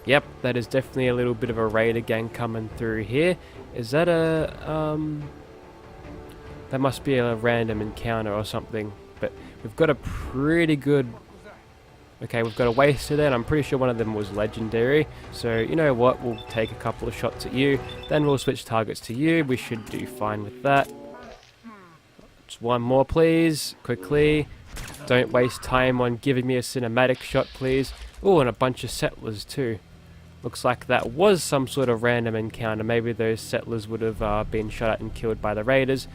Yep, that is definitely a little bit of a raider gang coming through here. Is that a... That must be a random encounter or something, but we've got a pretty good... Okay, we've got a waster there, and I'm pretty sure one of them was legendary. So, you know what, we'll take a couple of shots at you, then we'll switch targets to you. We should do fine with that. Just one more, please, quickly. Don't waste time on giving me a cinematic shot, please. Oh, and a bunch of settlers too. Looks like that was some sort of random encounter. Maybe those settlers would have been shot at and killed by the raiders.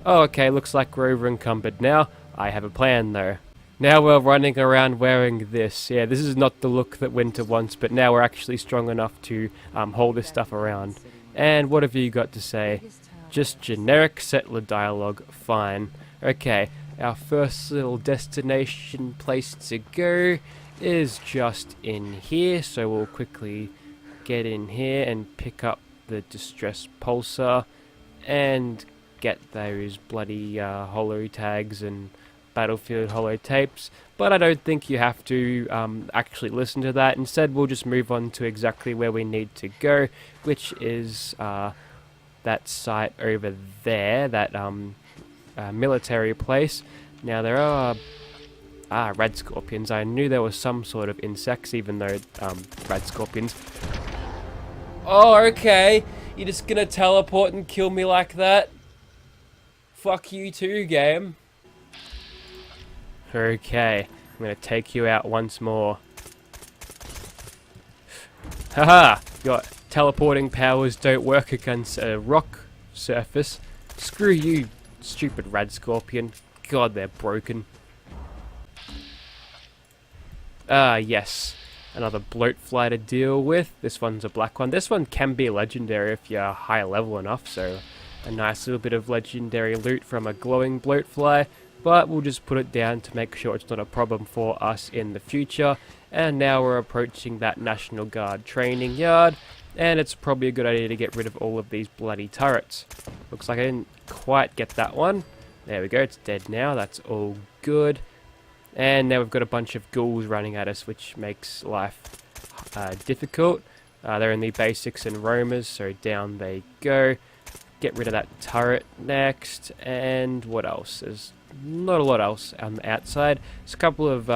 Oh, okay, looks like we're over encumbered now. I have a plan though. Now we're running around wearing this. Yeah, this is not the look that Winter wants, but now we're actually strong enough to hold this stuff around. And what have you got to say? Just generic settler dialogue. Fine. Okay, our first little destination place to go is just in here, so we'll quickly get in here and pick up the distress pulsar and get those bloody holo tags and battlefield holo tapes, but I don't think you have to actually listen to that. Instead, we'll just move on to exactly where we need to go, which is that site over there, that military place. Now there are Radscorpions. I knew there was some sort of insects, even though Radscorpions. Oh, okay. You're just gonna teleport and kill me like that? Fuck you too, game. Okay, I'm gonna take you out once more. Haha! Your teleporting powers don't work against a rock surface. Screw you, stupid Radscorpion. God, they're broken. Yes. Another bloatfly to deal with. This one's a black one. This one can be legendary if you're high level enough, so a nice little bit of legendary loot from a glowing bloatfly, but we'll just put it down to make sure it's not a problem for us in the future. And now we're approaching that National Guard training yard, and it's probably a good idea to get rid of all of these bloody turrets. Looks like I didn't quite get that one. There we go, it's dead now, that's all good. And now we've got a bunch of ghouls running at us, which makes life difficult. They're in the basics and roamers, so down they go. Get rid of that turret next, and what else? There's not a lot else on the outside. There's a couple of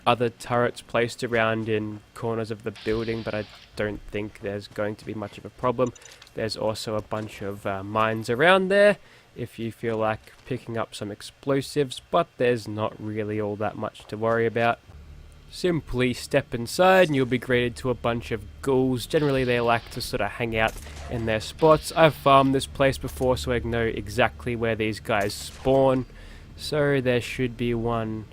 other turrets placed around in corners of the building, but I don't think there's going to be much of a problem. There's also a bunch of mines around there if you feel like picking up some explosives, but there's not really all that much to worry about. Simply step inside and you'll be greeted to a bunch of ghouls. Generally they like to sort of hang out in their spots. I've farmed this place before, so I know exactly where these guys spawn. So there should be one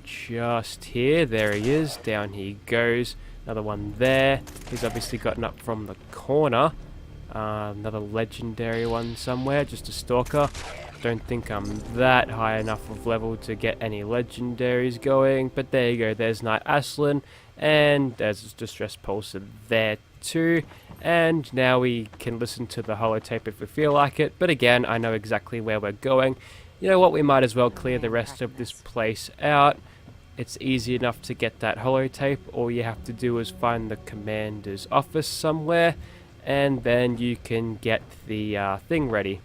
just here. There he is. Down he goes. Another one there. He's obviously gotten up from the corner. Another legendary one somewhere. Just a stalker. Don't think I'm that high enough of level to get any legendaries going, but there you go. There's Knight Aslan, and there's Distress Pulsar there too. And now we can listen to the holotape if we feel like it, but again, I know exactly where we're going. You know what, we might as well clear the rest of this place out. It's easy enough to get that holotape. All you have to do is find the commander's office somewhere, and then you can get the thing ready.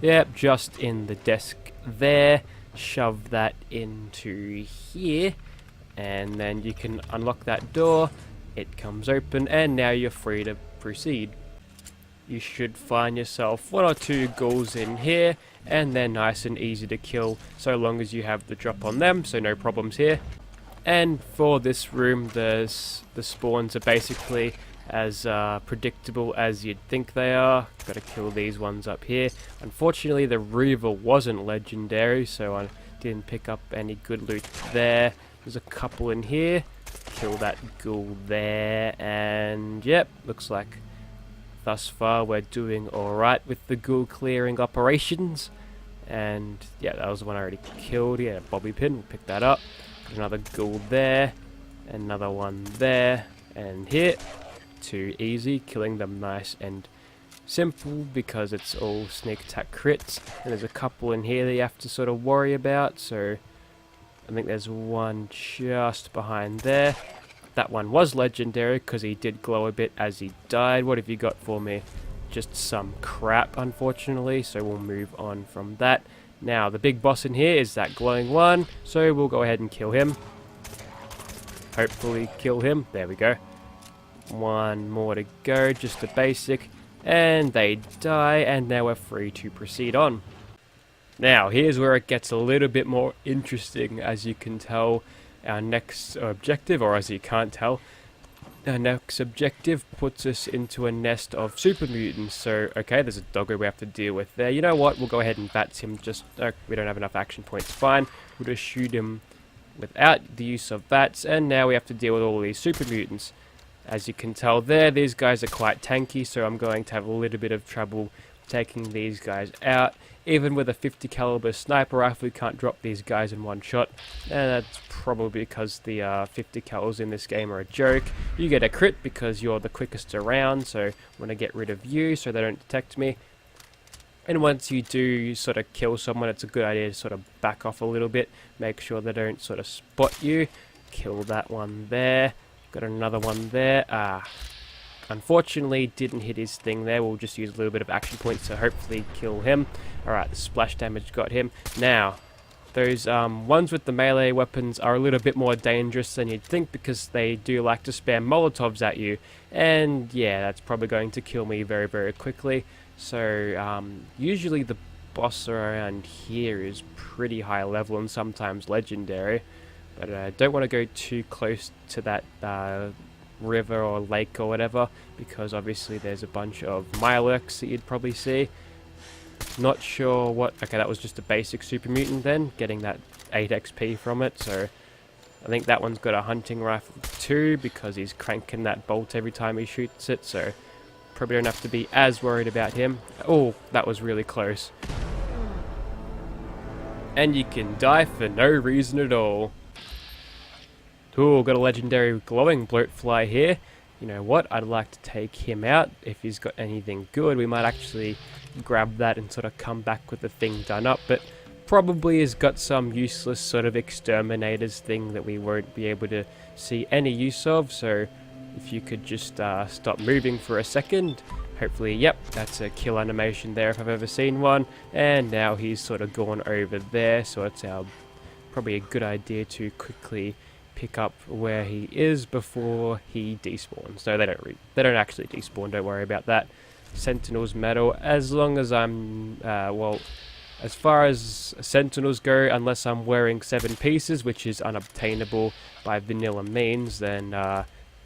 Yep, just in the desk there. Shove that into here, and then you can unlock that door. It comes open, and now you're free to proceed. you should find yourself 1 or 2 ghouls in here, and they're nice and easy to kill so long as you have the drop on them, so no problems here. And for this room, the spawns are basically as predictable as you'd think they are. Gotta kill these ones up here. Unfortunately, the Reaver wasn't legendary, so I didn't pick up any good loot there. There's a couple in here. Kill that ghoul there, and yep, looks like thus far we're doing alright with the ghoul clearing operations. And yeah, that was the one I already killed. Yeah, bobby pin, we'll pick that up. Got another ghoul there, another one there, and here. 2 easy, killing them nice and simple because it's all sneak attack crits. And there's a couple in here that you have to sort of worry about, so I think there's one just behind there. That one was legendary because he did glow a bit as he died. What have you got for me? Just some crap, unfortunately, so we'll move on from that. Now, the big boss in here is that glowing one, so we'll go ahead and kill him. Hopefully kill him. There we go. One more to go, just a basic, and they die, and now we're free to proceed on. Now, here's where it gets a little bit more interesting. As you can tell, our next objective, or as you can't tell, our next objective puts us into a nest of super mutants. So, okay, there's a doggo we have to deal with there. You know what, we'll go ahead and VATS him. Just, we don't have enough action points, fine. We'll just shoot him without the use of VATS, and now we have to deal with all these super mutants. As you can tell there, these guys are quite tanky, so I'm going to have a little bit of trouble taking these guys out. Even with a 50 caliber sniper rifle, we can't drop these guys in one shot, and that's probably because the 50 cals in this game are a joke. You get a crit because you're the quickest around, so I want to get rid of you so they don't detect me. And once you do sort of kill someone, it's a good idea to sort of back off a little bit, make sure they don't sort of spot you. Kill that one there. Got another one there. Unfortunately, didn't hit his thing there. We'll just use a little bit of action points to hopefully kill him. Alright, the splash damage got him. Now, those ones with the melee weapons are a little bit more dangerous than you'd think because they do like to spam Molotovs at you. And yeah, that's probably going to kill me very, very quickly. So, usually the boss around here is pretty high level and sometimes legendary. But I don't want to go too close to that river or lake or whatever, because obviously there's a bunch of Mirelurks that you'd probably see. Not sure what... Okay, that was just a basic super mutant then, getting that 8 XP from it, so I think that one's got a hunting rifle too, because he's cranking that bolt every time he shoots it, so probably don't have to be as worried about him. Oh, that was really close. And you can die for no reason at all. Ooh, got a legendary glowing bloatfly here. You know what, I'd like to take him out. If he's got anything good, we might actually grab that and sort of come back with the thing done up, but probably has got some useless sort of exterminators thing that we won't be able to see any use of, so if you could just stop moving for a second. Hopefully, yep, that's a kill animation there if I've ever seen one, and now he's sort of gone over there, so it's probably a good idea to quickly pick up where he is before he despawns. So they don't actually despawn, don't worry about that. Sentinels medal, as long as I'm well, as far as Sentinels go, unless I'm wearing 7 pieces, which is unobtainable by vanilla means, then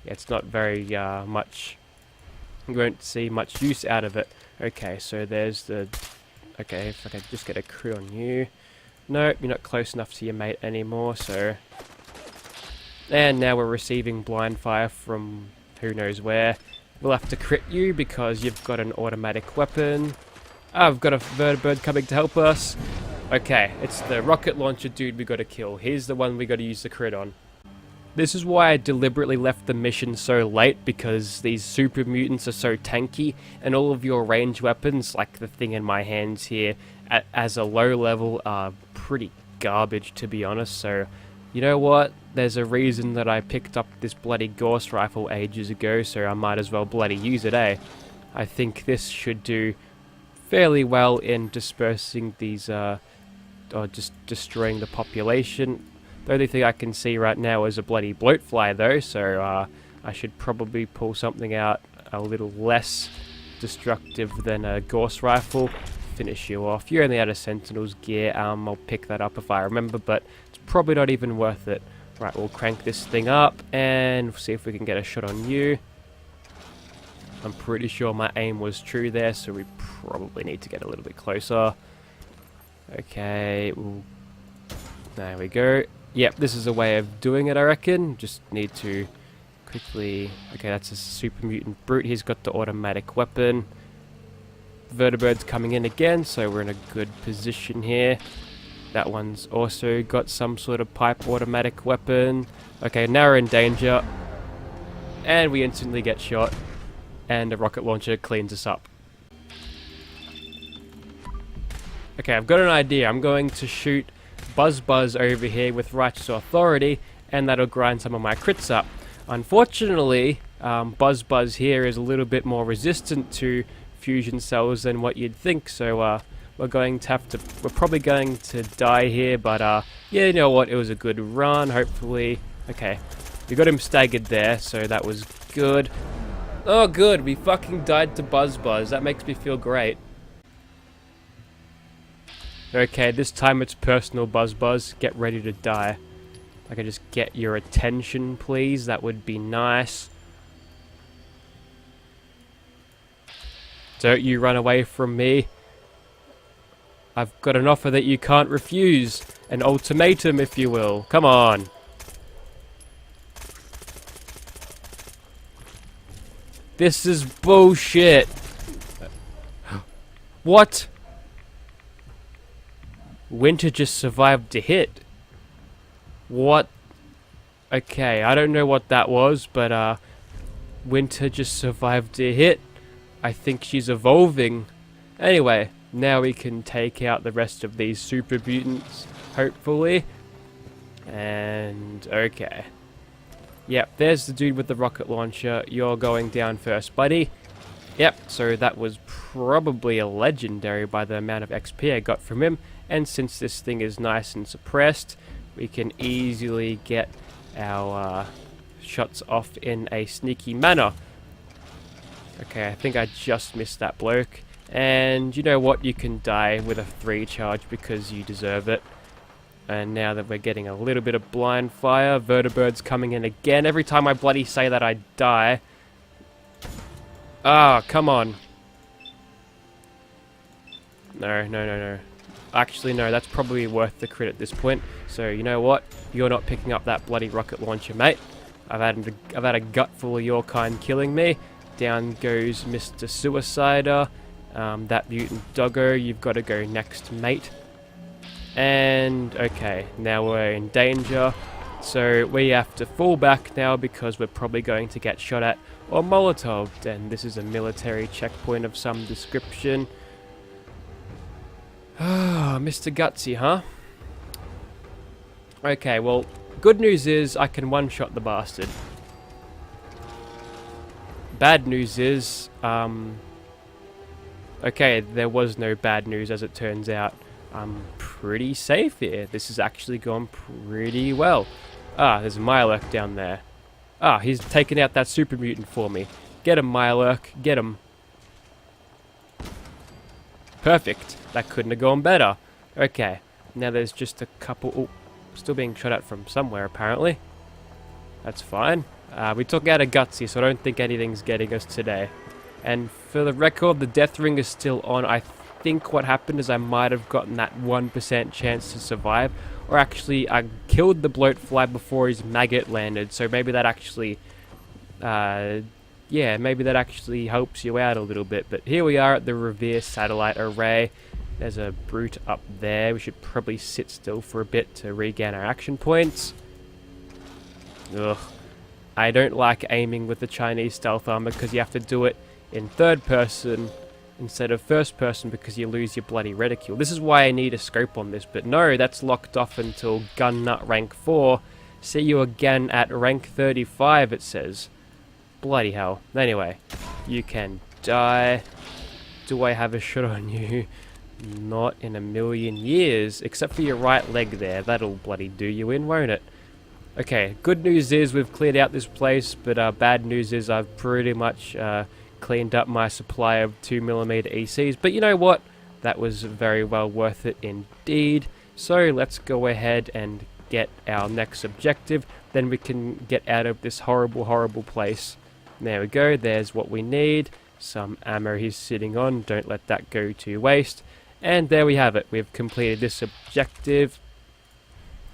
it's not very much, you won't see much use out of it. Okay, so there's the, okay, if I can just get a crit on you. Nope, you're not close enough to your mate anymore, so... And now we're receiving blind fire from who knows where. We'll have to crit you because you've got an automatic weapon. I've got a vertibird coming to help us. Okay, it's the rocket launcher dude we got to kill. Here's the one we got to use the crit on. This is why I deliberately left the mission so late, because these super mutants are so tanky, and all of your ranged weapons, like the thing in my hands here, as a low level, are pretty garbage, to be honest. So, you know what? There's a reason that I picked up this bloody Gauss rifle ages ago, so I might as well bloody use it, eh? I think this should do fairly well in dispersing these, or just destroying the population. The only thing I can see right now is a bloody bloatfly though, so I should probably pull something out a little less destructive than a Gauss rifle. Finish you off. You're only out of Sentinel's gear. I'll pick that up if I remember, but it's probably not even worth it. Right, we'll crank this thing up and see if we can get a shot on you. I'm pretty sure my aim was true there, so we probably need to get a little bit closer. Okay, there we go. Yep, this is a way of doing it, I reckon. Just need to quickly... Okay, that's a super mutant brute. He's got the automatic weapon. Vertibird's coming in again, so we're in a good position here. That one's also got some sort of pipe automatic weapon. Okay, now we're in danger. And we instantly get shot. And a rocket launcher cleans us up. Okay, I've got an idea. I'm going to shoot Buzz over here with Righteous Authority, and that'll grind some of my crits up. Unfortunately, Buzz here is a little bit more resistant to fusion cells than what you'd think, so we're probably going to die here, but yeah, you know what, it was a good run, hopefully. Okay, we got him staggered there, so that was good. Oh good, we fucking died to Buzz, that makes me feel great. Okay, this time it's personal, Buzz. Get ready to die. If I could just get your attention, please, that would be nice. Don't you run away from me. I've got an offer that you can't refuse. An ultimatum, if you will. Come on. This is bullshit. What? Winter just survived a hit. What? Okay, I don't know what that was, but Winter just survived a hit. I think she's evolving. Anyway, now we can take out the rest of these super mutants, hopefully. And okay. Yep, there's the dude with the rocket launcher. You're going down first, buddy. Yep, so that was probably a legendary by the amount of XP I got from him. And since this thing is nice and suppressed, we can easily get our shots off in a sneaky manner. Okay, I think I just missed that bloke. And you know what? You can die with a 3 charge because you deserve it. And now that we're getting a little bit of blind fire, Vertibird's coming in again. Every time I bloody say that, I die. Ah, come on. No. Actually, no, that's probably worth the crit at this point. So, you know what? You're not picking up that bloody rocket launcher, mate. I've had a gut full of your kind killing me. Down goes Mr. Suicider. That mutant doggo, you've got to go next, mate. And, okay, now we're in danger. So, we have to fall back now because we're probably going to get shot at or Molotoved. And this is a military checkpoint of some description. Ah, Mr. Gutsy, huh? Okay, well, good news is I can one-shot the bastard. Bad news is, okay, there was no bad news as it turns out. I'm pretty safe here. This has actually gone pretty well. Ah, there's Mirelurk down there. Ah, he's taken out that super mutant for me. Get him, Mirelurk. Get him. Perfect. That couldn't have gone better. Okay, now there's just a couple... Oh, still being shot at from somewhere, apparently. That's fine. We took out a Gutsy, so I don't think anything's getting us today. And for the record, the death ring is still on. I think what happened is I might have gotten that 1% chance to survive. Or actually, I killed the bloatfly before his maggot landed. So maybe that actually... yeah, maybe that actually helps you out a little bit. But here we are at the Revere Satellite Array. There's a brute up there. We should probably sit still for a bit to regain our action points. Ugh. I don't like aiming with the Chinese stealth armor because you have to do it in third person instead of first person because you lose your bloody reticule. This is why I need a scope on this, but no, that's locked off until gun nut rank 4. See you again at rank 35, it says. Bloody hell. Anyway, you can die. Do I have a shot on you? Not in a million years, except for your right leg there. That'll bloody do you in, won't it? Okay, good news is we've cleared out this place, but bad news is I've pretty much cleaned up my supply of 2mm ECs, but you know what? That was very well worth it indeed. So let's go ahead and get our next objective, then we can get out of this horrible, horrible place. There we go, there's what we need. Some ammo he's sitting on, don't let that go to waste. And there we have it, we've completed this objective.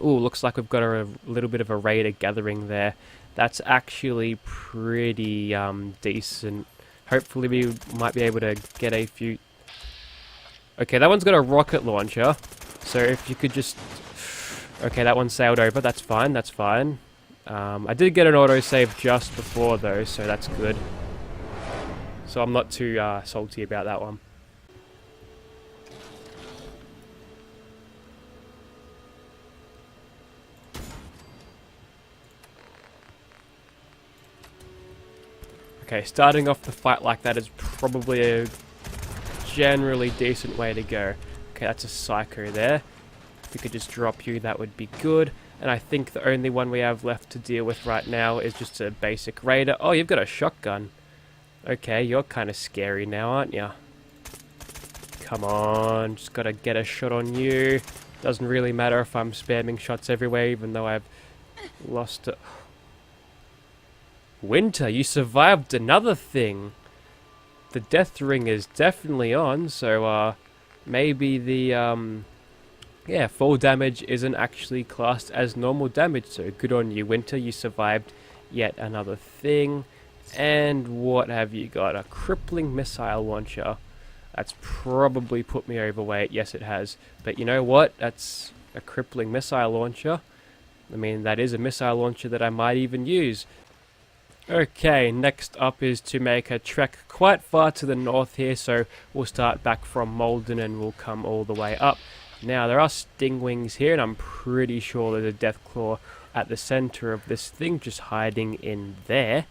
Ooh, looks like we've got a little bit of a raider gathering there. That's actually pretty decent. Hopefully we might be able to get a few... Okay, that one's got a rocket launcher. So if you could just... Okay, that one sailed over, that's fine, that's fine. I did get an autosave just before though, so that's good. So I'm not too salty about that one. Okay, starting off the fight like that is probably a generally decent way to go. Okay, that's a psycho there. If we could just drop you, that would be good. And I think the only one we have left to deal with right now is just a basic raider. Oh, you've got a shotgun. Okay, you're kind of scary now, aren't you? Come on, just gotta get a shot on you. Doesn't really matter if I'm spamming shots everywhere, even though I've lost it. Winter, you survived another thing. The death ring is definitely on, so maybe the yeah, fall damage isn't actually classed as normal damage, so good on you, Winter. You survived yet another thing. And what have you got? A crippling missile launcher. That's probably put me overweight. Yes, it has. But you know what? That's a crippling missile launcher. I mean, that is a missile launcher that I might even use. Okay, next up is to make a trek quite far to the north here, so we'll start back from Malden and we'll come all the way up. Now, there are stingwings here, and I'm pretty sure there's a deathclaw at the center of this thing, just hiding in there.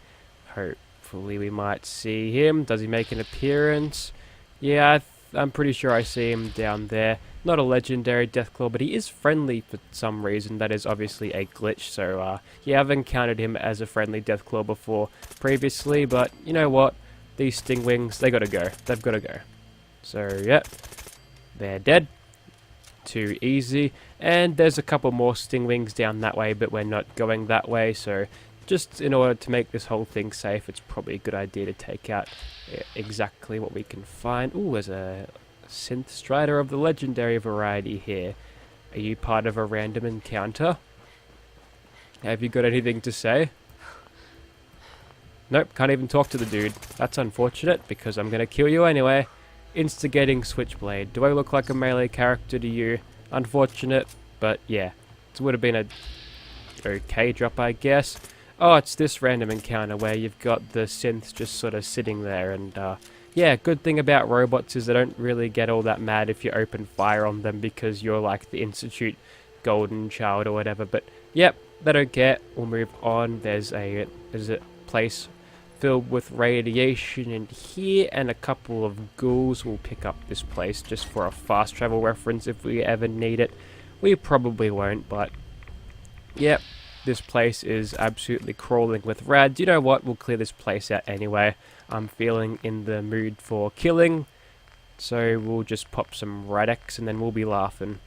Hopefully we might see him. Does he make an appearance? Yeah, I'm pretty sure I see him down there. Not a legendary deathclaw, but he is friendly for some reason. That is obviously a glitch, so yeah, I've encountered him as a friendly deathclaw before previously, but you know what? These stingwings, they gotta go. They've gotta go. So, yeah, they're dead. Too easy. And there's a couple more stingwings down that way, but we're not going that way, so just in order to make this whole thing safe, it's probably a good idea to take out exactly what we can find. Ooh, there's a synth strider of the legendary variety here. Are you part of a random encounter? Have you got anything to say? Nope, can't even talk to the dude. That's unfortunate, because I'm gonna kill you anyway. Instigating Switchblade. Do I look like a melee character to you? Unfortunate, but yeah. It would have been a okay drop, I guess. Oh, it's this random encounter where you've got the synths just sort of sitting there, and yeah, good thing about robots is they don't really get all that mad if you open fire on them because you're like the Institute golden child or whatever, but yep, they don't care. We'll move on. There's a place filled with radiation in here, and a couple of ghouls. Will pick up this place just for a fast travel reference if we ever need it. We probably won't, but yep, this place is absolutely crawling with rads. You know what, we'll clear this place out anyway. I'm feeling in the mood for killing, so we'll just pop some Radex and then we'll be laughing.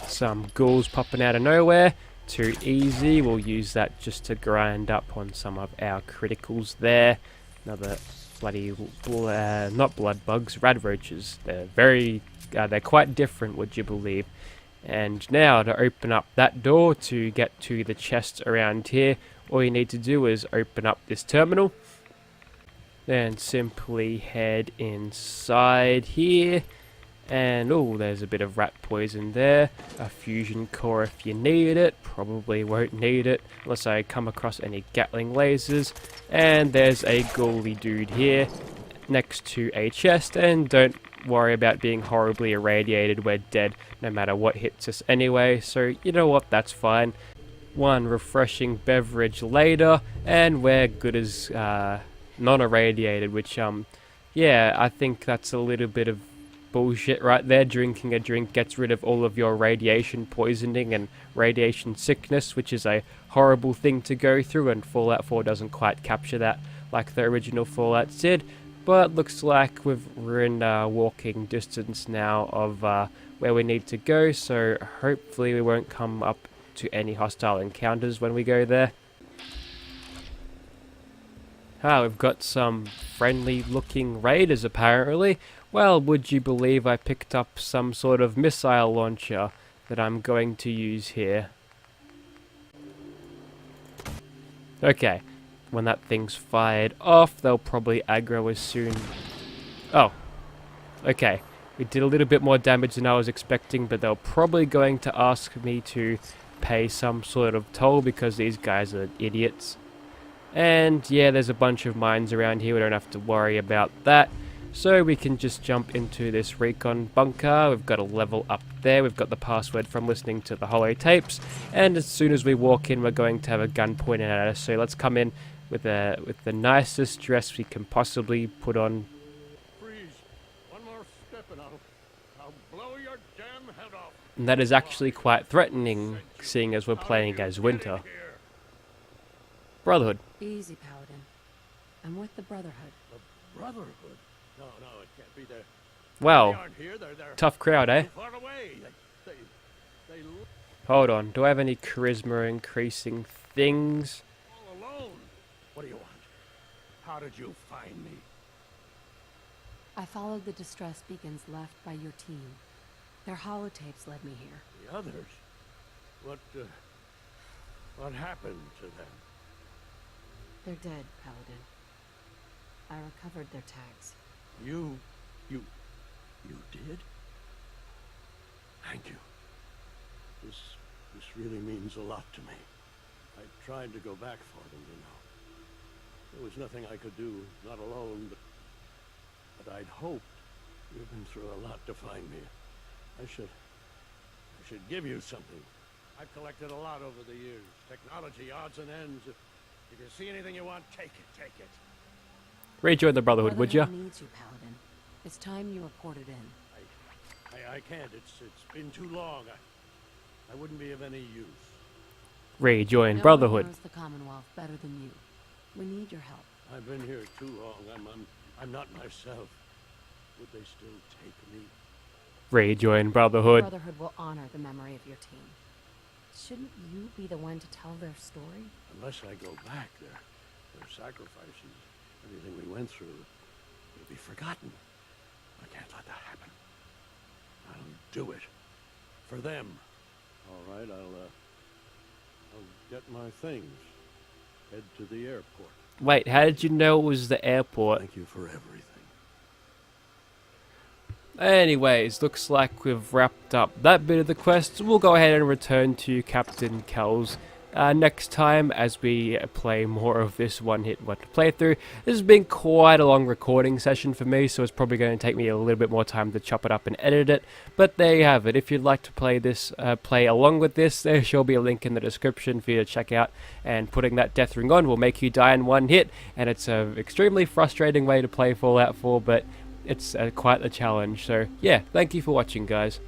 Some ghouls popping out of nowhere. Too easy. We'll use that just to grind up on some of our criticals there. Another bloody not blood bugs, rad roaches. They're quite different, would you believe? And now to open up that door to get to the chest around here, all you need to do is open up this terminal. Then simply head inside here. And, oh, there's a bit of rat poison there. A fusion core if you need it. Probably won't need it unless I come across any Gatling lasers. And there's a ghouly dude here next to a chest. And don't worry about being horribly irradiated. We're dead no matter what hits us anyway. So, you know what? That's fine. One refreshing beverage later. And we're good as non-irradiated. Which, yeah, I think that's a little bit of bullshit right there. Drinking a drink gets rid of all of your radiation poisoning and radiation sickness, which is a horrible thing to go through, and Fallout 4 doesn't quite capture that like the original Fallout did. But looks like we're in walking distance now of where we need to go, so hopefully we won't come up to any hostile encounters when we go there. We've got some friendly looking raiders apparently. Well, would you believe I picked up some sort of missile launcher that I'm going to use here. Okay, when that thing's fired off, they'll probably aggro us soon. Oh, okay. We did a little bit more damage than I was expecting, but they're probably going to ask me to pay some sort of toll because these guys are idiots. And yeah, there's a bunch of mines around here. We don't have to worry about that. So we can just jump into this recon bunker. We've got a level up there. We've got the password from listening to the holotapes. And as soon as we walk in, we're going to have a gun pointed at us. So let's come in with the nicest dress we can possibly put on. Freeze. One more step and I'll blow your damn head off. And that is actually quite threatening, seeing as we're playing as Winter. Brotherhood. Easy, Paladin. I'm with the Brotherhood. The Brotherhood? No, it can't be there. Wow. They aren't here. They're Tough crowd, eh? too far away. They Hold on. Do I have any charisma increasing things? all alone. What do you want? How did you find me? I followed the distress beacons left by your team. Their holotapes led me here. The others? What happened to them? They're dead, Paladin. I recovered their tags. You did? Thank you. This really means a lot to me. I tried to go back for them, you know. There was nothing I could do, not alone, but I'd hoped. You've been through a lot to find me. I should give you something. I've collected a lot over the years. Technology, odds and ends. If you see anything you want, take it. Rejoin the Brotherhood, would ya? Needs you, Paladin. It's time you reported in. I can't. It's been too long. I wouldn't be of any use. Rejoin No Brotherhood. one knows the Commonwealth better than you. We need your help. I've been here too long. I'm not myself. Would they still take me? Rejoin Brotherhood. Brotherhood will honor the memory of your team. Shouldn't you be the one to tell their story? Unless I go back, their sacrifices, everything we went through, will be forgotten. I can't let that happen. I'll do it. For them. All right, I'll get my things. Head to the airport. Wait, how did you know it was the airport? Thank you for everything. Anyways, looks like we've wrapped up that bit of the quest. We'll go ahead and return to Captain Kel's next time as we play more of this one-hit playthrough. This has been quite a long recording session for me, so it's probably going to take me a little bit more time to chop it up and edit it. But there you have it. If you'd like to play this, play along with this, there shall be a link in the description for you to check out. And putting that death ring on will make you die in one hit, and it's an extremely frustrating way to play Fallout 4, but it's quite a challenge. So yeah, thank you for watching, guys.